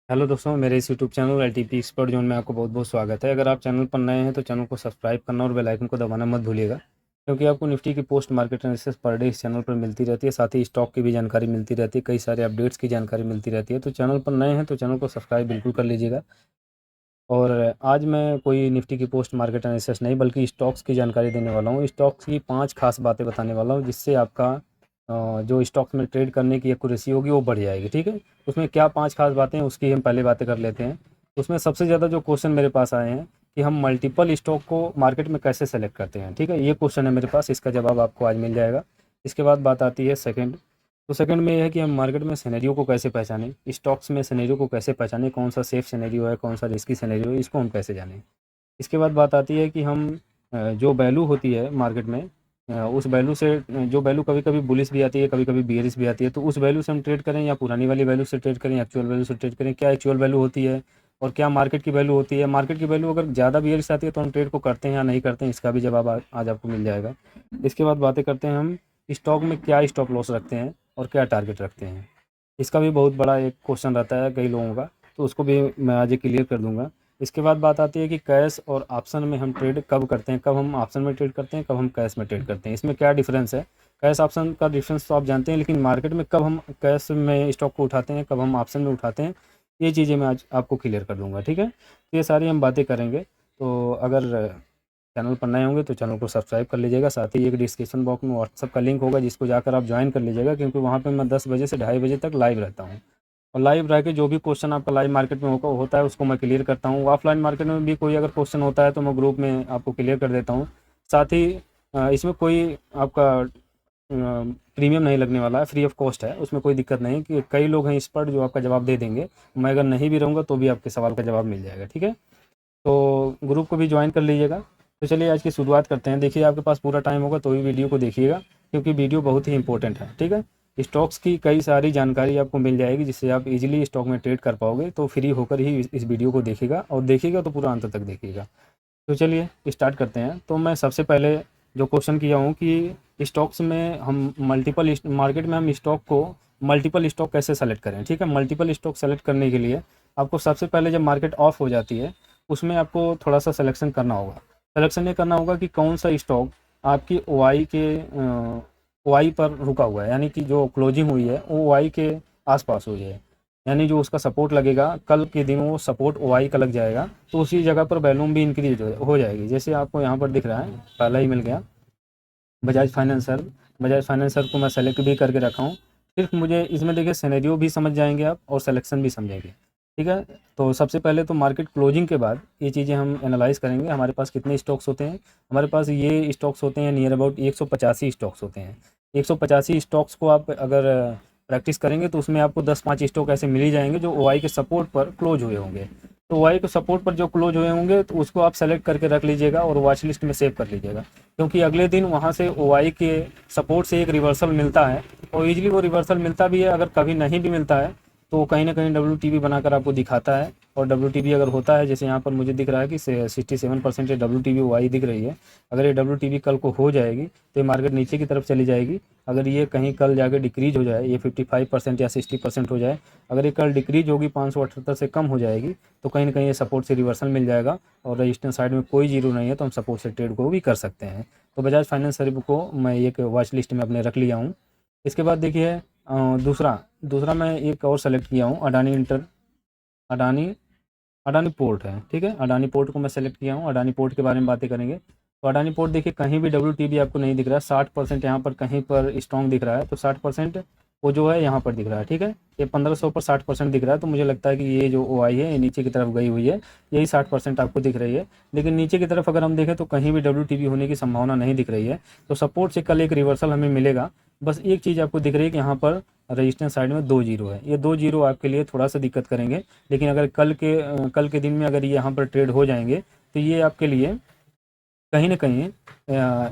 Hello दोस्तों, मेरे इस YouTube channel LTP expert zone में आपको बहुत बहुत स्वागत है। अगर आप चैनल पर नए हैं तो चैनल को सब्सक्राइब करना और बेल आइकन को दबाना मत भूलिएगा, क्योंकि आपको निफ्टी की post market analysis per day इस चैनल पर मिलती रहती है। साथ ही स्टॉक की भी जानकारी मिलती रहती है, कई सारे अपडेट्स की जानकारी मिलती रहती है। तो चैनल पर नए हैं तो चैनल को सब्सक्राइब बिल्कुल कर लीजिएगा। और आज मैं कोई निफ्टी की पोस्ट मार्केट एनालिसिस नहीं बल्कि स्टॉक्स की जानकारी देने वाला हूँ। स्टॉक्स की 5 खास बातें बताने वाला हूँ, जिससे आपका जो स्टॉक्स में ट्रेड करने की एक्यूरेसी होगी वो बढ़ जाएगी। ठीक है, उसमें क्या 5 खास बातें हैं उसकी हम पहले बातें कर लेते हैं। उसमें सबसे ज़्यादा जो क्वेश्चन मेरे पास आए हैं कि हम मल्टीपल स्टॉक को मार्केट में कैसे सेलेक्ट करते हैं। ठीक है, ये क्वेश्चन है मेरे पास, इसका जवाब आपको आज मिल जाएगा। इसके बाद बात आती है सेकंड। तो सेकंड में ये है कि हम मार्केट में सिनेरियो को कैसे पहचानें, स्टॉक्स में सिनेरियो को कैसे पहचानें, कौन सा सेफ सिनेरियो है, कौन सा रिस्की सिनेरियो है, इसको हम कैसे जानें। इसके बाद बात आती है कि हम जो वैल्यू होती है मार्केट में, उस वैल्यू से जो वैल्यू कभी कभी बुलिश भी आती है, कभी कभी बियरिश भी आती है, तो उस वैल्यू से हम ट्रेड करें या पुरानी वाली वैल्यू से ट्रेड करें, एक्चुअल वैल्यू से ट्रेड करें। क्या एक्चुअल वैल्यू होती है और क्या मार्केट की वैल्यू होती है। मार्केट की वैल्यू अगर ज़्यादा बियरिश आती है तो हम ट्रेड को करते हैं या नहीं करते हैं, इसका भी जवाब आज आपको मिल जाएगा। इसके बाद बातें करते हैं हम स्टॉक में क्या स्टॉप लॉस रखते हैं और क्या टारगेट रखते हैं। इसका भी बहुत बड़ा एक क्वेश्चन रहता है कई लोगों का, तो उसको भी मैं आज क्लियर कर दूंगा। इसके बाद बात आती है कि कैश और ऑप्शन में हम ट्रेड कब करते हैं, कब हम ऑप्शन में ट्रेड करते हैं, कब हम कैश में ट्रेड करते हैं, इसमें क्या डिफरेंस है। कैश ऑप्शन का डिफरेंस तो आप जानते हैं, लेकिन मार्केट में कब हम कैश में स्टॉक को उठाते हैं, कब हम ऑप्शन में उठाते हैं, ये चीज़ें मैं आज आपको क्लियर कर दूंगा। ठीक है, तो ये सारी हम बातें करेंगे। तो अगर चैनल पर नए होंगे तो चैनल को सब्सक्राइब कर लीजिएगा। साथ ही एक डिस्क्रिप्शन बॉक्स में व्हाट्सअप का लिंक होगा, जिसको जाकर आप ज्वाइन कर लीजिएगा, क्योंकि वहाँ पे मैं 10 बजे से 2:30 बजे तक लाइव रहता हूँ। और लाइव रह के जो भी क्वेश्चन आपका लाइव मार्केट में होता है उसको मैं क्लियर करता हूँ। ऑफलाइन मार्केट में भी कोई अगर क्वेश्चन होता है तो मैं ग्रुप में आपको क्लियर कर देता हूँ। साथ ही इसमें कोई आपका प्रीमियम नहीं लगने वाला है, फ्री ऑफ कॉस्ट है, उसमें कोई दिक्कत नहीं कि कई लोग हैं इस पर जो आपका जवाब दे देंगे। मैं अगर नहीं भी रहूँगा तो भी आपके सवाल का जवाब मिल जाएगा। ठीक है, तो ग्रुप को भी ज्वाइन कर लीजिएगा। तो चलिए आज की शुरुआत करते हैं। देखिए, आपके पास पूरा टाइम होगा तो ही वीडियो को देखिएगा, क्योंकि वीडियो बहुत ही इंपॉर्टेंट है। ठीक है, स्टॉक्स की कई सारी जानकारी आपको मिल जाएगी, जिससे आप इजीली स्टॉक में ट्रेड कर पाओगे। तो फ्री होकर ही इस वीडियो को देखिएगा, और देखिएगा तो पूरा अंत तक देखिएगा। तो चलिए स्टार्ट करते हैं। तो मैं सबसे पहले जो क्वेश्चन किया हूँ कि स्टॉक्स में हम मल्टीपल मार्केट में हम स्टॉक को मल्टीपल स्टॉक कैसे सेलेक्ट करें। ठीक है, मल्टीपल स्टॉक सेलेक्ट करने के लिए आपको सबसे पहले जब मार्केट ऑफ हो जाती है उसमें आपको थोड़ा सा सिलेक्शन करना होगा। सिलेक्शन ये करना होगा कि कौन सा स्टॉक आपकी ओआई के ओआई पर रुका हुआ है, यानी कि जो क्लोजिंग हुई है वो ओआई के आसपास हुई है, यानी जो उसका सपोर्ट लगेगा कल के दिन वो सपोर्ट ओआई का लग जाएगा, तो उसी जगह पर वैल्यूम भी इंक्रीज हो जाएगी। जैसे आपको यहाँ पर दिख रहा है, पहला ही मिल गया बजाज फाइनेंसर। बजाज फाइनेंसर को मैं सेलेक्ट भी करके रखा हूँ। सिर्फ मुझे इसमें देखिए सिनेरियो भी समझ जाएंगे आप और सिलेक्शन भी समझेंगे। ठीक है, तो सबसे पहले तो मार्केट क्लोजिंग के बाद ये चीज़ें हम एनालाइज करेंगे। हमारे पास कितने स्टॉक्स होते हैं, हमारे पास ये स्टॉक्स होते हैं नियर अबाउट 185 स्टॉक्स होते हैं। 185 स्टॉक्स को आप अगर प्रैक्टिस करेंगे तो उसमें आपको 10-5 स्टॉक ऐसे मिल ही जाएंगे जो ओआई के सपोर्ट पर क्लोज हुए होंगे। तो ओआई के सपोर्ट पर जो क्लोज हुए होंगे तो उसको आप सेलेक्ट करके रख लीजिएगा और वॉच लिस्ट में सेव कर लीजिएगा, क्योंकि अगले दिन वहाँ से ओआई के सपोर्ट से एक रिवर्सल मिलता है। और ईजिली वो रिवर्सल मिलता भी है, अगर कभी नहीं भी मिलता है तो कहीं ना कहीं डब्ल्यू बनाकर आपको दिखाता है। और डब्ल्यू अगर होता है, जैसे यहाँ पर मुझे दिख रहा है कि 67% डब्ल्यू वाई दिख रही है। अगर ये डब्ल्यू कल को हो जाएगी तो ये मार्केट नीचे की तरफ चली जाएगी। अगर ये कहीं कल जाकर डिक्रीज हो जाए, ये 55% या 60% हो जाए, अगर ये कल डिक्रीज होगी 578 से कम हो जाएगी, तो कहीं ना कहीं ये सपोर्ट से रिवर्सल मिल जाएगा। और रजिस्टेंस साइड में कोई जीरो नहीं है तो हम सपोर्ट से ट्रेड को भी कर सकते हैं। तो बजाज फाइनेंस सर्विस को मैं एक वॉच लिस्ट में अपने रख लिया हूँ। इसके बाद देखिए दूसरा दूसरा मैं एक और सेलेक्ट किया हूँ, अडानी अडानी पोर्ट है। ठीक है, अडानी पोर्ट को मैं सेलेक्ट किया हूँ। अडानी पोर्ट के बारे में बातें करेंगे। तो अडानी पोर्ट देखिए कहीं भी डब्ल्यू आपको नहीं दिख रहा है। 60% यहाँ पर कहीं पर स्ट्रॉन्ग दिख रहा है, तो 60% वो जो है यहाँ पर दिख रहा है। ठीक है, ये 1500 पर 60% दिख रहा है, तो मुझे लगता है कि ये जो ओ आई है ये नीचे की तरफ गई हुई है, यही 60% आपको दिख रही है। लेकिन नीचे की तरफ अगर हम देखें तो कहीं भी डब्ल्यू होने की संभावना नहीं दिख रही है। तो सपोर्ट से कल एक रिवर्सल हमें मिलेगा। बस एक चीज़ आपको दिख रही है कि यहाँ पर रजिस्टेंस साइड में 2 जीरो है। ये 2 जीरो आपके लिए थोड़ा सा दिक्कत करेंगे, लेकिन अगर कल के दिन में अगर ये यहाँ पर ट्रेड हो जाएंगे तो ये आपके लिए कहीं ना कहीं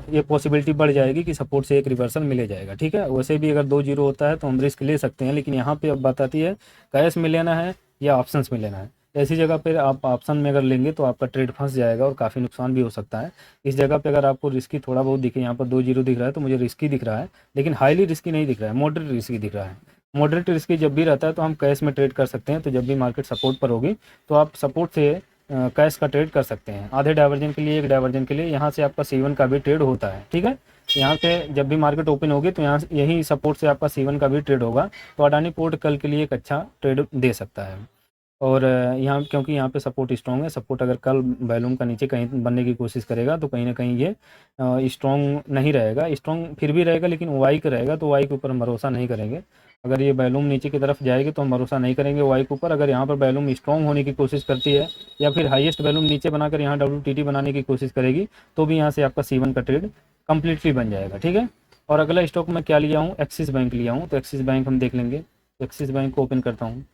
ये पॉसिबिलिटी बढ़ जाएगी कि सपोर्ट से एक रिवर्सल मिले जाएगा। ठीक है, वैसे भी अगर 2 जीरो होता है तो हम रिस्क ले सकते हैं, लेकिन यहाँ पे अब बात आती है कैश में लेना है या ऑप्शंस में लेना है। ऐसी जगह पर आप ऑप्शन में अगर लेंगे तो आपका ट्रेड फंस जाएगा और काफ़ी नुकसान भी हो सकता है। इस जगह पे अगर आपको रिस्की थोड़ा बहुत दिखे, यहाँ पर 2 जीरो दिख रहा है तो मुझे रिस्की दिख रहा है, लेकिन हाईली रिस्की नहीं दिख रहा है, मॉडरेट रिस्की दिख रहा है। मॉडरेट रिस्क जब भी रहता है तो हम कैश में ट्रेड कर सकते हैं। तो जब भी मार्केट सपोर्ट पर होगी तो आप सपोर्ट से कैश का ट्रेड कर सकते हैं, आधे डाइवर्जन के लिए, एक डाइवर्जन के लिए। यहाँ से आपका C1 का भी ट्रेड होता है, ठीक है। यहाँ से जब भी मार्केट ओपन होगी तो यहाँ यही सपोर्ट से आपका C1 का भी ट्रेड होगा। तो अडानी पोर्ट कल के लिए एक अच्छा ट्रेड दे सकता है। और यहाँ क्योंकि यहाँ पे सपोर्ट स्ट्रॉन्ग है, सपोर्ट अगर कल वॉल्यूम का नीचे कहीं बनने की कोशिश करेगा तो कहीं ना कहीं ये स्ट्रॉन्ग नहीं रहेगा, स्ट्रॉन्ग फिर भी रहेगा लेकिन वाई का रहेगा। तो वाई के ऊपर हम भरोसा नहीं करेंगे। अगर ये वॉल्यूम नीचे की तरफ जाएगी तो हम भरोसा नहीं करेंगे वाई के ऊपर। अगर यहाँ पर वॉल्यूम स्ट्रॉन्ग होने की कोशिश करती है या फिर हाईएस्ट वॉल्यूम नीचे बनाकर यहाँ WTT बनाने की कोशिश करेगी तो भी यहाँ से आपका C1 का ट्रेड कंप्लीटली बन जाएगा, ठीक है। और अगला स्टॉक मैं क्या लिया हूँ, एक्सिस बैंक लिया हूँ। तो एक्सिस बैंक हम देख लेंगे। एक्सिस बैंक को ओपन करता हूँ।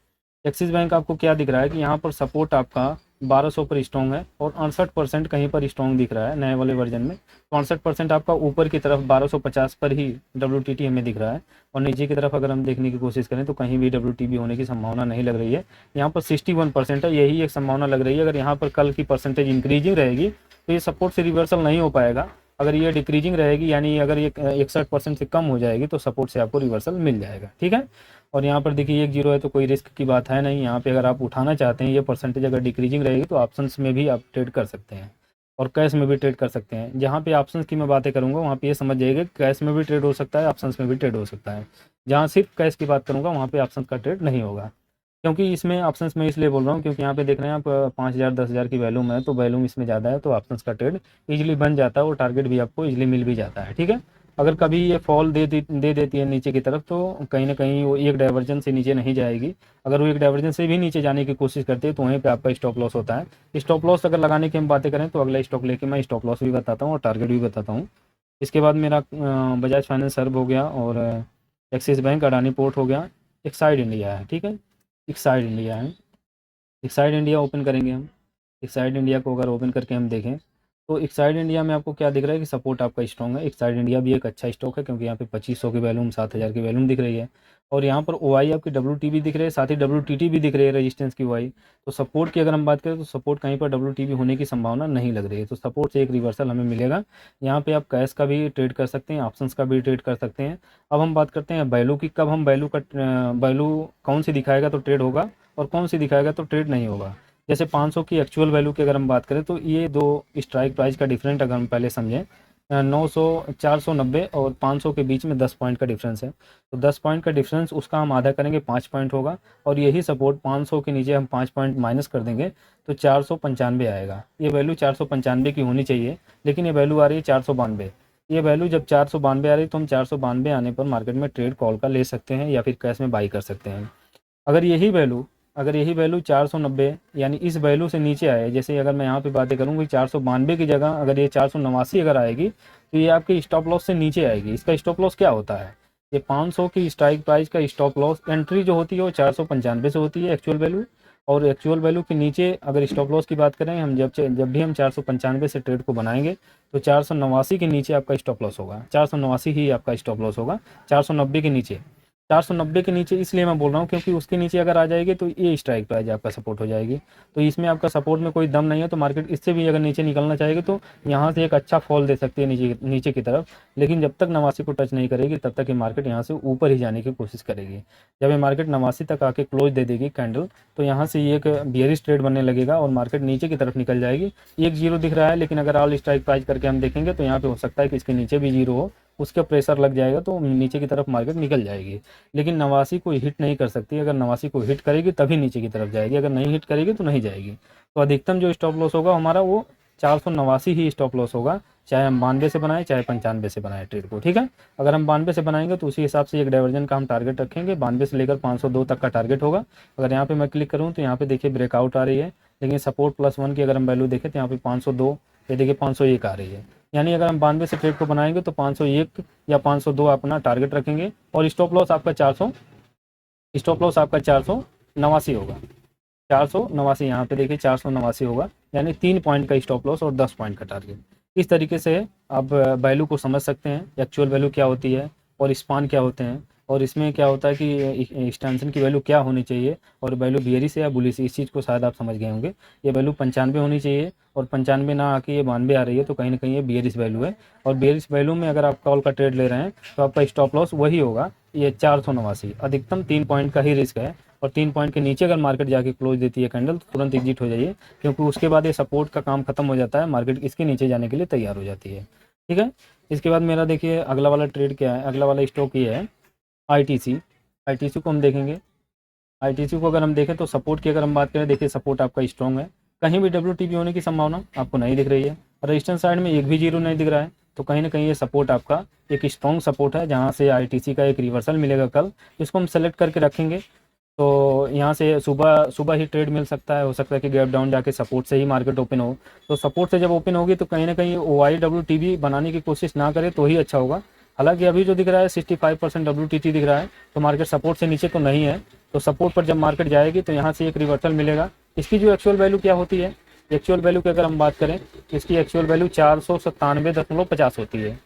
एक्सिस बैंक आपको क्या दिख रहा है कि यहाँ पर सपोर्ट आपका 1200 पर स्ट्रॉन्ग है और 68% कहीं पर स्ट्रॉन्ग दिख रहा है नए वाले वर्जन में। तो 68% आपका ऊपर की तरफ 1250 पर ही WTT हमें दिख रहा है। और नीचे की तरफ अगर हम देखने की कोशिश करें तो कहीं भी WTB होने की संभावना नहीं लग रही है। यहाँ पर 61% है, यही एक संभावना लग रही है। अगर यहाँ पर कल की परसेंटेज इंक्रीजिंग रहेगी तो ये सपोर्ट से रिवर्सल नहीं हो पाएगा। अगर ये डिक्रीजिंग रहेगी यानी अगर ये 61% से कम हो जाएगी तो सपोर्ट से आपको रिवर्सल मिल जाएगा, ठीक है। और यहाँ पर देखिए 1-0 है तो कोई रिस्क की बात है नहीं। यहाँ पे अगर आप उठाना चाहते हैं ये परसेंटेज अगर डिक्रीजिंग रहेगी तो ऑप्शंस में भी आप ट्रेड कर सकते हैं और कैश में भी ट्रेड कर सकते हैं। जहाँ पे ऑप्शंस की मैं बातें करूँगा वहाँ पे ये समझ जाइएगा कैश में भी ट्रेड हो सकता है, ऑप्शंस में भी ट्रेड हो सकता है। जहाँ सिर्फ कैश की बात करूँगा वहाँ पे ऑप्शंस का ट्रेड नहीं होगा। क्योंकि इसमें ऑप्शंस में इसलिए बोल रहा हूँ क्योंकि यहाँ पे देख रहे हैं आप 5000 10,000 की वैल्यूम है तो वैल्यूम इसमें ज़्यादा है तो ऑप्शंस का ट्रेड इजीली बन जाता है और टारगेट भी आपको इजीली मिल भी जाता है, ठीक है। अगर कभी ये फॉल दे देती है नीचे की तरफ तो कहीं ना कहीं वो एक डाइवर्जन से नीचे नहीं जाएगी। अगर वो एक डाइवर्जन से भी नीचे जाने की कोशिश करती है तो वहीं पे आपका स्टॉप लॉस होता है। स्टॉप लॉस अगर लगाने की हम बातें करें तो अगला स्टॉक लेके मैं स्टॉप लॉस भी बताता हूँ और टारगेट भी बताता हूँ। इसके बाद मेरा बजाज फाइनेंस सर्व हो गया और एक्सिस बैंक अडानी पोर्ट हो गया। एक्साइड इंडिया है, ठीक है। एक्साइड इंडिया है। एक्साइड इंडिया ओपन करेंगे हम। एक्साइड इंडिया को अगर ओपन करके हम देखें तो एक्साइड इंडिया में आपको क्या दिख रहा है कि सपोर्ट आपका स्ट्रॉन्ग है। एक्साइड इंडिया भी एक अच्छा स्टॉक है क्योंकि यहाँ पे 2500 की वैल्यूम 7000 की वैल्यूम दिख रही है। और यहाँ पर OI आपकी WTB दिख रही है, साथ ही WTT भी दिख रही है रेजिस्टेंस की OI। तो सपोर्ट की अगर हम बात करें तो सपोर्ट कहीं पर WTB होने की संभावना नहीं लग रही है। तो सपोर्ट से एक रिवर्सल हमें मिलेगा। यहाँ पे आप कैश का भी ट्रेड कर सकते हैं, ऑप्शंस का भी ट्रेड कर सकते हैं। अब हम बात करते हैं वैल्यू की। कब हम वैल्यू कौन सी दिखाएगा तो ट्रेड होगा और कौन सी दिखाएगा तो ट्रेड नहीं होगा। जैसे 500 की एक्चुअल वैल्यू की अगर हम बात करें तो ये दो स्ट्राइक प्राइस का डिफरेंट अगर हम पहले समझें 900 490 और 500 के बीच में 10 पॉइंट का डिफरेंस है। तो 10 पॉइंट का डिफरेंस उसका हम आधा करेंगे 5 पॉइंट होगा और यही सपोर्ट 500 के नीचे हम 5 पॉइंट माइनस कर देंगे तो 495 आएगा। ये वैल्यू 495 की होनी चाहिए लेकिन ये वैल्यू आ रही है 492। ये वैल्यू जब 492 आ रही है तो हम 492 आने पर मार्केट में ट्रेड कॉल का ले सकते हैं या फिर कैश में बाई कर सकते हैं। अगर यही वैल्यू 490 यानी इस वैल्यू से नीचे आए, जैसे अगर मैं यहाँ पे बातें करूँ कि 492 की जगह अगर ये 489 अगर आएगी तो ये आपके स्टॉप लॉस से नीचे आएगी। इसका स्टॉप लॉस क्या होता है, ये 500 की स्ट्राइक प्राइस का स्टॉप लॉस एंट्री जो होती है वो 495 से होती है एक्चुअल वैल्यू। और एक्चुअल वैल्यू के नीचे अगर स्टॉप लॉस की बात करें हम जब भी हम 495 से ट्रेड को बनाएंगे तो 489 के नीचे आपका स्टॉप लॉस होगा। 489 ही आपका स्टॉप लॉस होगा, 490 के नीचे। 490 के नीचे इसलिए मैं बोल रहा हूँ क्योंकि उसके नीचे अगर आ जाएगी तो ये स्ट्राइक प्राइस आपका सपोर्ट हो जाएगी। तो इसमें आपका सपोर्ट में कोई दम नहीं है तो मार्केट इससे भी अगर नीचे निकलना चाहेगी तो यहाँ से एक अच्छा फॉल दे सकती है नीचे की तरफ। लेकिन जब तक 89 को टच नहीं करेगी तब तक ये मार्केट यहाँ से ऊपर ही जाने की कोशिश करेगी। जब ये मार्केट 89 तक आके क्लोज दे देगी कैंडल तो यहाँ से ये एक बियरिश ट्रेड बनने लगेगा और मार्केट नीचे की तरफ निकल जाएगी। 1-0 दिख रहा है लेकिन अगर ऑल स्ट्राइक प्राइस करके हम देखेंगे तो यहाँ पे हो सकता है कि इसके नीचे भी 0 हो, उसका प्रेशर लग जाएगा तो नीचे की तरफ मार्केट निकल जाएगी। लेकिन 89 को हिट नहीं कर सकती, अगर 89 को हिट करेगी तभी नीचे की तरफ जाएगी, अगर नहीं हिट करेगी तो नहीं जाएगी। तो अधिकतम जो स्टॉप लॉस होगा हमारा वो 489 ही स्टॉप लॉस होगा, चाहे हम 92 से बनाएं चाहे 95 से बनाएं ट्रेड को, ठीक है। अगर हम 92 से बनाएंगे तो उसी हिसाब से एक डाइवर्जन का हम टारगेट रखेंगे, 92 से लेकर 502 तक का टारगेट होगा। अगर यहाँ पे मैं क्लिक करूँ तो यहाँ पे देखिए ब्रेकआउट आ रही है लेकिन सपोर्ट +1 की अगर हम वैल्यू देखें तो यहाँ पे 502, ये देखिए 501 आ रही है। यानी अगर हम 92 से ट्रेड को बनाएंगे तो 501 या 502 अपना टारगेट रखेंगे और स्टॉप लॉस आपका 489 होगा। 489 यहाँ पे देखिए 489 होगा यानी 3 पॉइंट का स्टॉप लॉस और 10 पॉइंट का टारगेट। इस तरीके से आप वैल्यू को समझ सकते हैं, एक्चुअल वैल्यू क्या होती है और स्पान क्या होते हैं और इसमें क्या होता है कि एक्सटेंशन की वैल्यू क्या होनी चाहिए और वैल्यू बियरिश है या बुलिश, इस चीज़ को शायद आप समझ गए होंगे। ये वैल्यू 95 होनी चाहिए और 95 ना आके ये 92 आ रही है तो कहीं ना कहीं ये बियरिश वैल्यू है। और बियरिश वैल्यू में अगर आप कॉल का ट्रेड ले रहे हैं तो आपका स्टॉप लॉस वही होगा, ये 489। अधिकतम 3 पॉइंट का ही रिस्क है और 3 पॉइंट के नीचे अगर मार्केट जाके क्लोज देती है कैंडल तो तुरंत एग्जिट हो जाइए, क्योंकि उसके बाद ये सपोर्ट का काम खत्म हो जाता है, मार्केट इसके नीचे जाने के लिए तैयार हो जाती है। ठीक है। इसके बाद मेरा देखिए अगला वाला ट्रेड क्या है, अगला वाला स्टॉक ये है आईटीसी। आईटीसी को हम देखेंगे। आईटीसी को अगर हम देखें तो सपोर्ट की अगर हम बात करें, देखिए सपोर्ट आपका स्ट्रॉन्ग है, कहीं भी डब्ल्यूटीपी होने की संभावना आपको नहीं दिख रही है। रेजिस्टेंस साइड में एक भी जीरो नहीं दिख रहा है, तो कहीं ना कहीं ये सपोर्ट आपका एक स्ट्रॉन्ग सपोर्ट है, जहाँ से आईटीसी का एक रिवर्सल मिलेगा कल, इसको हम सेलेक्ट करके रखेंगे। तो यहाँ से सुबह सुबह ही ट्रेड मिल सकता है, हो सकता है कि गैप डाउन जाके सपोर्ट से ही मार्केट ओपन हो। तो सपोर्ट से जब ओपन होगी तो कहीं ना कहीं OIWTB बनाने की कोशिश ना करे तो ही अच्छा होगा। हालांकि अभी जो दिख रहा है 65% WTT दिख रहा है, तो मार्केट सपोर्ट से नीचे तो नहीं है। तो सपोर्ट पर जब मार्केट जाएगी तो यहाँ से एक रिवर्सल मिलेगा। इसकी जो एक्चुअल वैल्यू क्या होती है, एक्चुअल वैल्यू की अगर हम बात करें, इसकी एक्चुअल वैल्यू 497.50 होती है।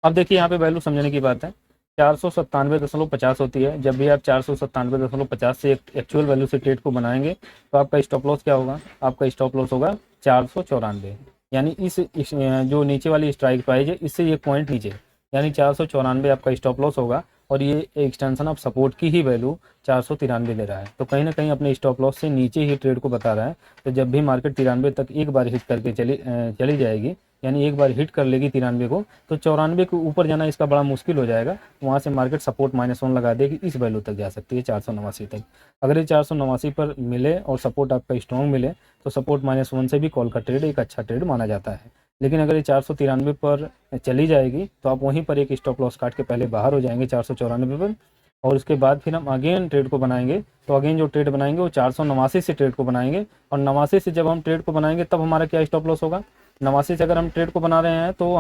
अब देखिए यहाँ पे वैल्यू समझने की बात है, 497.50 होती है। जब भी आप 497.50 से एक्चुअल वैल्यू से ट्रेड को बनाएंगे तो आपका स्टॉप लॉस क्या होगा, आपका स्टॉप लॉस होगा 494। यानी इस जो नीचे वाली स्ट्राइक प्राइस है इससे एक पॉइंट नीचे, यानी 494 आपका स्टॉप लॉस होगा। और ये एक्सटेंशन ऑफ सपोर्ट की ही वैल्यू 493 ले रहा है, तो कहीं ना कहीं अपने स्टॉप लॉस से नीचे ही ट्रेड को बता रहा है। तो जब भी मार्केट 93 तक एक बार हिट करके चली जाएगी, यानी एक बार हिट कर लेगी 93 को, तो 94 के ऊपर जाना इसका बड़ा मुश्किल हो जाएगा। वहाँ से मार्केट सपोर्ट -1 लगा देगी, इस वैल्यू तक जा सकती है 489 तक। अगर ये 489 पर मिले और सपोर्ट आपका स्ट्रॉन्ग मिले तो सपोर्ट -1 से भी कॉल का ट्रेड एक अच्छा ट्रेड माना जाता है। लेकिन अगर ये 493 पर चली जाएगी तो आप वहीं पर एक स्टॉप लॉस काट के पहले बाहर हो जाएंगे 494 पर, और उसके बाद फिर हम अगेन ट्रेड को बनाएंगे। तो अगेन जो ट्रेड बनाएंगे वो 489 से ट्रेड को बनाएंगे, और 89 से जब हम ट्रेड को बनाएंगे तब हमारा क्या स्टॉप लॉस होगा, 89 से अगर हम ट्रेड को बना रहे हैं तो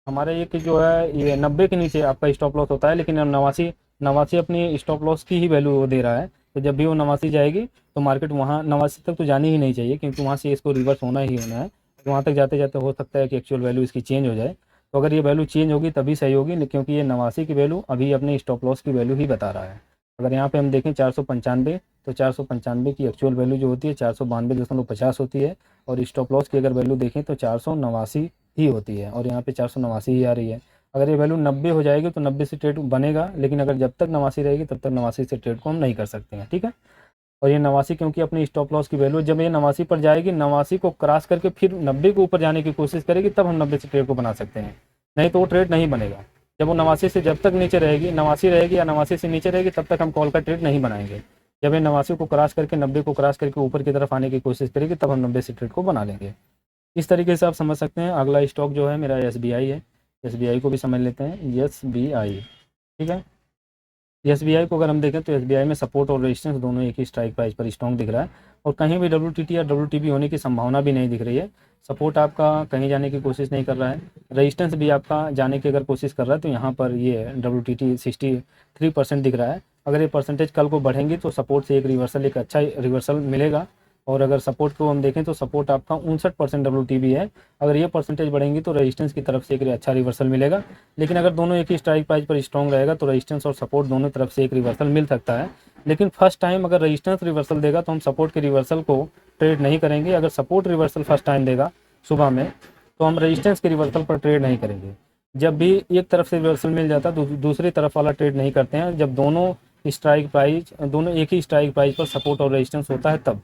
हमारे ये कि जो है ये 90 के नीचे आपका स्टॉप लॉस होता है। लेकिन 89 89 अपनी स्टॉप लॉस की ही वैल्यू वो दे रहा है, तो जब भी वो 89 जाएगी तो मार्केट वहाँ 89 तक तो जानी ही नहीं चाहिए, क्योंकि वहाँ से इसको रिवर्स होना ही होना है। तो वहाँ तक जाते जाते हो सकता है कि एक्चुअल वैल्यू इसकी चेंज हो जाए। तो अगर ये वैल्यू चेंज होगी तभी सही होगी, क्योंकि ये 89 की वैल्यू अभी अपने स्टॉप लॉस की वैल्यू ही बता रहा है। अगर यहाँ पे हम देखें 495, तो 495 की एक्चुअल वैल्यू जो होती है 492.50 होती है, और स्टॉप लॉस की अगर वैल्यू देखें तो 489 ही होती है, और यहाँ पे 489 ही आ रही है। अगर ये वैल्यू 90 हो जाएगी तो 90 से ट्रेड बनेगा, लेकिन अगर जब तक 89 रहेगी तब तक 89 से ट्रेड को हम नहीं कर सकते हैं। ठीक है। और ये 89 क्योंकि अपनी स्टॉप लॉस की वैल्यू, जब ये 89 पर जाएगी, 89 को क्रॉस करके फिर 90 के ऊपर जाने की कोशिश करेगी, तब हम 90 से ट्रेड को बना सकते हैं, नहीं तो वो ट्रेड नहीं बनेगा। जब वो 89 से जब तक नीचे रहेगी, 89 रहेगी या 89 से नीचे रहेगी, तब तक हम कॉल का ट्रेड नहीं बनाएंगे। जब ये 89 को क्रॉस करके 90 को क्रॉस करके ऊपर की तरफ आने की कोशिश करेगी, तब हम 90 से ट्रेड को बना लेंगे। इस तरीके से आप समझ सकते हैं। अगला स्टॉक जो है मेरा SBI है। SBI को भी समझ लेते हैं, SBI। ठीक है। SBI को अगर हम देखें तो SBI में सपोर्ट और रेजिस्टेंस दोनों एक ही स्ट्राइक प्राइस पर स्ट्रॉन्ग दिख रहा है, और कहीं भी WTT या WTB होने की संभावना भी नहीं दिख रही है। सपोर्ट आपका कहीं जाने की कोशिश नहीं कर रहा है, रेजिस्टेंस भी आपका जाने की अगर कोशिश कर रहा है तो यहाँ पर ये WTT 63% दिख रहा है। अगर ये परसेंटेज कल को बढ़ेंगी तो सपोर्ट से एक रिवर्सल, एक अच्छा रिवर्सल मिलेगा। और अगर सपोर्ट को हम देखें तो सपोर्ट आपका 59% WTB है। अगर ये परसेंटेज बढ़ेंगी तो रेजिस्टेंस की तरफ से एक अच्छा रिवर्सल मिलेगा। लेकिन अगर दोनों एक ही स्ट्राइक प्राइस पर स्ट्रॉन्ग रहेगा तो रेजिस्टेंस और सपोर्ट दोनों तरफ से एक रिवर्सल मिल सकता है। लेकिन फर्स्ट टाइम अगर रेजिस्टेंस रिवर्सल देगा तो हम सपोर्ट के रिवर्सल को ट्रेड नहीं करेंगे। अगर सपोर्ट रिवर्सल फर्स्ट टाइम देगा सुबह में तो हम रेजिस्टेंस के रिवर्सल पर ट्रेड नहीं करेंगे। जब भी एक तरफ से रिवर्सल मिल जाता है तो दूसरी तरफ वाला ट्रेड नहीं करते हैं। जब दोनों एक ही स्ट्राइक प्राइस पर सपोर्ट और रेजिस्टेंस होता है तब।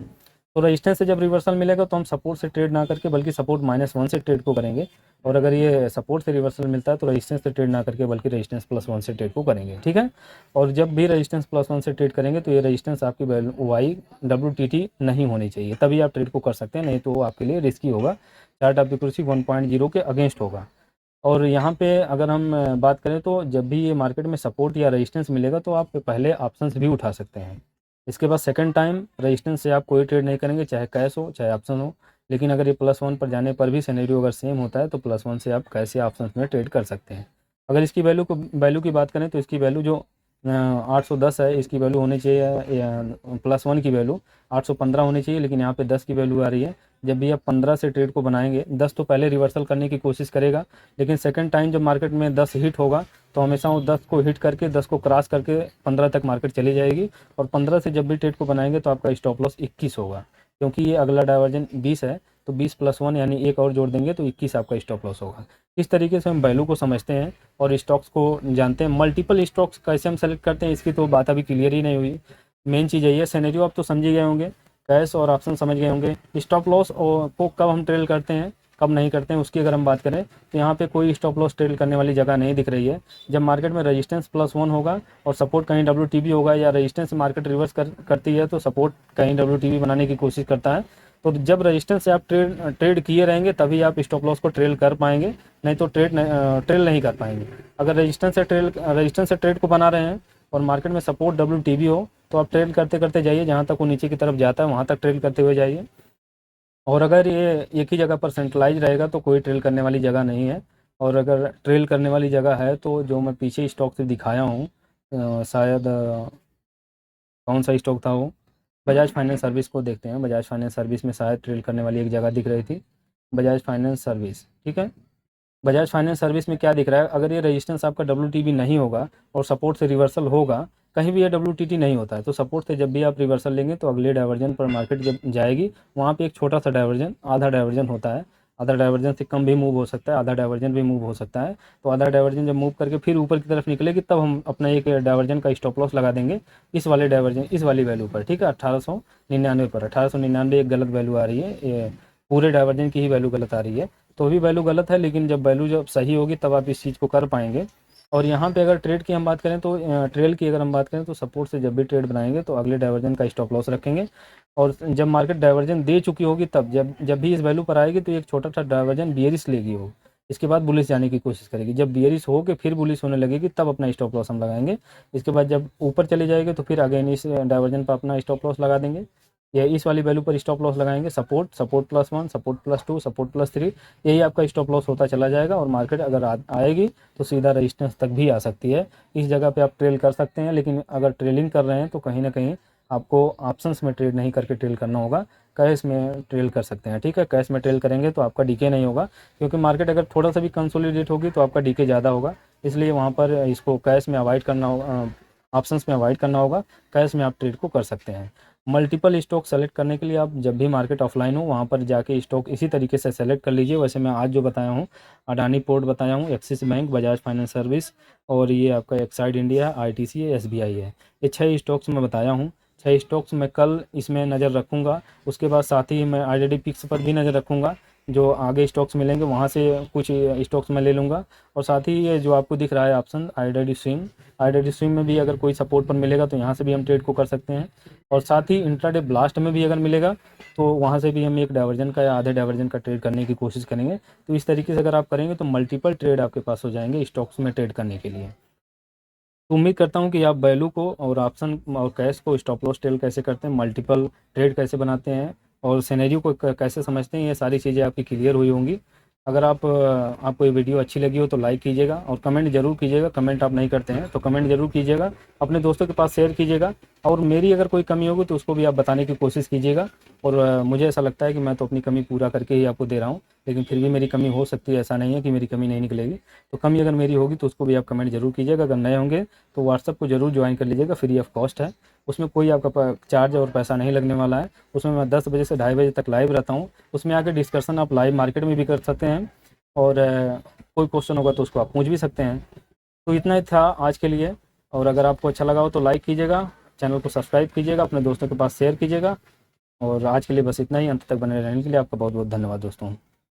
तो रेजिस्टेंस से जब रिवर्सल मिलेगा तो हम सपोर्ट से ट्रेड ना करके बल्कि सपोर्ट -1 से ट्रेड को करेंगे, और अगर ये सपोर्ट से रिवर्सल मिलता है तो रेजिस्टेंस से ट्रेड ना करके बल्कि रेजिस्टेंस +1 से ट्रेड को करेंगे। ठीक है। और जब भी रेजिस्टेंस +1 से ट्रेड करेंगे तो ये रेजिस्टेंस आपकी OIWTT नहीं होनी चाहिए, तभी आप ट्रेड को कर सकते हैं, नहीं तो वो आपके लिए रिस्की होगा। चार्ट ऑफ एक्यूरेसी 1.0 के अगेंस्ट होगा। और यहाँ पे अगर हम बात करें तो जब भी ये मार्केट में सपोर्ट या रेजिस्टेंस मिलेगा तो आप पहले ऑप्शंस भी उठा सकते हैं। इसके बाद सेकंड टाइम रेजिस्टेंस से आप कोई ट्रेड नहीं करेंगे, चाहे कैश हो चाहे ऑप्शन हो। लेकिन अगर ये +1 पर जाने पर भी सिनेरियो अगर सेम होता है तो +1 से आप कैश या ऑप्शंस में ट्रेड कर सकते हैं। अगर इसकी वैल्यू की बात करें तो इसकी वैल्यू जो 810 है, इसकी वैल्यू होनी चाहिए +1 की वैल्यू 815 होनी चाहिए, लेकिन यहाँ पे 10 की वैल्यू आ रही है। जब भी आप 15 से ट्रेड को बनाएंगे, 10 तो पहले रिवर्सल करने की कोशिश करेगा, लेकिन सेकंड टाइम जब मार्केट में 10 हिट होगा तो हमेशा वो 10 को हिट करके 10 को क्रॉस करके 15 तक मार्केट चली जाएगी। और 15 से जब भी ट्रेड को बनाएंगे तो आपका स्टॉप लॉस 21 होगा, क्योंकि ये अगला डाइवर्जन 20 है, तो 20 + 1 यानी एक और जोड़ देंगे तो 21 आपका स्टॉप लॉस होगा। इस तरीके से हम वैल्यू को समझते हैं और स्टॉक्स को जानते हैं। मल्टीपल स्टॉक्स कैसे हम सेलेक्ट करते हैं इसकी तो बात अभी क्लियर ही नहीं हुई। मेन चीज़ यही है, सिनेरियो आप तो समझ ही गए होंगे, कैश और ऑप्शन समझ गए होंगे। स्टॉप लॉस को कब हम ट्रेल करते हैं, कब नहीं करते हैं, उसकी अगर हम बात करें तो यहाँ पे कोई स्टॉप लॉस ट्रेल करने वाली जगह नहीं दिख रही है। जब मार्केट में रेजिस्टेंस +1 होगा और सपोर्ट कहीं WTB होगा, या रेजिस्टेंस मार्केट रिवर्स करती है तो सपोर्ट कहीं WTB बनाने की कोशिश करता है, तो जब रेजिस्टेंस से आप ट्रेड किए रहेंगे तभी आप स्टॉप लॉस को ट्रेल कर पाएंगे, नहीं तो ट्रेल नहीं कर पाएंगे। अगर रेजिस्टेंस से ट्रेड को बना रहे हैं और मार्केट में सपोर्ट WTB हो तो आप ट्रेल करते करते जाइए, जहाँ तक वो नीचे की तरफ जाता है वहाँ तक ट्रेल करते हुए जाइए। और अगर ये एक ही जगह पर सेंट्रलाइज रहेगा तो कोई ट्रेल करने वाली जगह नहीं है। और अगर ट्रेल करने वाली जगह है तो जो मैं पीछे स्टॉक से दिखाया हूँ, शायद कौन सा स्टॉक था वो, बजाज फाइनेंस सर्विस को देखते हैं। बजाज फाइनेंस सर्विस में शायद ट्रेल करने वाली एक जगह दिख रही थी, बजाज फाइनेंस सर्विस, ठीक है। बजाज फाइनेंस सर्विस में क्या दिख रहा है, अगर ये रेजिस्टेंस आपका WTB नहीं होगा और सपोर्ट से रिवर्सल होगा, कहीं भी ये WTT नहीं होता है, तो सपोर्ट से जब भी आप रिवर्सल लेंगे तो अगले डाइवर्जन पर मार्केट जब जाएगी वहाँ पे एक छोटा सा डाइवर्जन, आधा डाइवर्जन होता है, आधा डाइवर्जन से कम भी मूव हो सकता है, आधा डाइवर्जन भी मूव हो सकता है। तो आधा डाइवर्जन जब मूव करके फिर ऊपर की तरफ निकलेगी तब हम अपना एक डाइवर्जन का स्टॉप लॉस लगा देंगे इस वाले डाइवर्जन, इस वाली वैल्यू पर, ठीक है, 1899 पर। 1899 एक गलत वैल्यू आ रही है, ये पूरे डाइवर्जन की ही वैल्यू गलत आ रही है, तो भी वैल्यू गलत है, लेकिन जब वैल्यू जब सही होगी तब आप इस चीज़ को कर पाएंगे। और यहाँ पे अगर ट्रेड की हम बात करें तो ट्रेल की अगर हम बात करें तो सपोर्ट से जब भी ट्रेड बनाएंगे तो अगले डाइवर्जन का स्टॉप लॉस रखेंगे। और जब मार्केट डाइवर्जन दे चुकी होगी तब जब जब भी इस वैल्यू पर आएगी तो एक छोटा सा डाइवर्जन बियरिश लेगी हो, इसके बाद बुलिश जाने की कोशिश करेगी। जब बियरिश हो के फिर बुलिश होने लगेगी तब अपना स्टॉप लॉस हम लगाएंगे। इसके बाद जब ऊपर चले जाएगी तो फिर अगेन इस डाइवर्जन पर अपना स्टॉप लॉस लगा देंगे, या इस वाली वैल्यू पर स्टॉप लॉस लगाएंगे, सपोर्ट +1, सपोर्ट +2, सपोर्ट +3, यही आपका स्टॉप लॉस होता चला जाएगा। और मार्केट अगर आएगी तो सीधा रेजिस्टेंस तक भी आ सकती है, इस जगह पे आप ट्रेल कर सकते हैं। लेकिन अगर ट्रेलिंग कर रहे हैं तो कहीं ना कहीं आपको ऑप्शंस में ट्रेड नहीं करके ट्रेल करना होगा, कैश में ट्रेल कर सकते हैं, ठीक है। कैश में ट्रेल करेंगे तो आपका डीके नहीं होगा, क्योंकि मार्केट अगर थोड़ा सा भी कंसोलिडेट होगी तो आपका डीके ज़्यादा होगा, इसलिए वहाँ पर इसको कैश में अवॉइड करना होगा, ऑप्शंस में अवॉइड करना होगा, कैश में आप ट्रेड को कर सकते हैं। मल्टीपल स्टॉक सेलेक्ट करने के लिए आप जब भी मार्केट ऑफलाइन हो वहाँ पर जाके स्टॉक इसी तरीके से सेलेक्ट कर लीजिए। वैसे मैं आज जो बताया हूँ, अडानी पोर्ट बताया हूँ, axis bank, Bajaj finance service, और ये आपका एक्साइड इंडिया है, ITC है, SBI है, ये 6 स्टॉक्स मैं बताया हूँ। 6 स्टॉक्स मैं कल इसमें नज़र रखूँगा, उसके बाद साथ ही मैं IDD पिक्स पर भी नज़र रखूँगा, जो आगे स्टॉक्स मिलेंगे वहाँ से कुछ स्टॉक्स मैं ले लूँगा। और साथ ही ये जो आपको दिख रहा है ऑप्शन IDD स्विंग में भी अगर कोई सपोर्ट पर मिलेगा तो यहाँ से भी हम ट्रेड को कर सकते हैं। और साथ ही इंट्राडे ब्लास्ट में भी अगर मिलेगा तो वहाँ से भी हम एक डाइवर्जन का या आधे डाइवर्जन का ट्रेड करने की कोशिश करेंगे। तो इस तरीके से अगर आप करेंगे तो मल्टीपल ट्रेड आपके पास हो जाएंगे स्टॉक्स में ट्रेड करने के लिए। तो उम्मीद करता हूँ कि आप वैल्यू को और ऑप्शन और कैश को स्टॉप लॉस ट्रेल कैसे करते हैं, मल्टीपल ट्रेड कैसे बनाते हैं और सिनेरियो को कैसे समझते हैं, ये सारी चीज़ें आपकी क्लियर हुई होंगी। अगर आपको ये वीडियो अच्छी लगी हो तो लाइक कीजिएगा और कमेंट जरूर कीजिएगा। कमेंट आप नहीं करते हैं तो कमेंट जरूर कीजिएगा, अपने दोस्तों के पास शेयर कीजिएगा। और मेरी अगर कोई कमी होगी तो उसको भी आप बताने की कोशिश कीजिएगा। और मुझे ऐसा लगता है कि मैं तो अपनी कमी पूरा करके ही आपको दे रहा हूँ, लेकिन फिर भी मेरी कमी हो सकती है, ऐसा नहीं है कि मेरी कमी नहीं निकलेगी। तो कमी अगर मेरी होगी तो उसको भी आप कमेंट जरूर कीजिएगा। अगर नए होंगे तो व्हाट्सअप को जरूर ज्वाइन कर लीजिएगा, फ्री ऑफ कॉस्ट है, उसमें कोई आपका चार्ज और पैसा नहीं लगने वाला है। उसमें मैं 10 बजे से 2:30 बजे तक लाइव रहता हूँ, उसमें आके डिस्कशन आप लाइव मार्केट में भी कर सकते हैं, और कोई क्वेश्चन होगा तो उसको आप पूछ भी सकते हैं। तो इतना ही था आज के लिए, और अगर आपको अच्छा लगा हो तो लाइक कीजिएगा, चैनल को सब्सक्राइब कीजिएगा, अपने दोस्तों के पास शेयर कीजिएगा। और आज के लिए बस इतना ही, अंत तक बने रहने के लिए आपका बहुत बहुत धन्यवाद दोस्तों।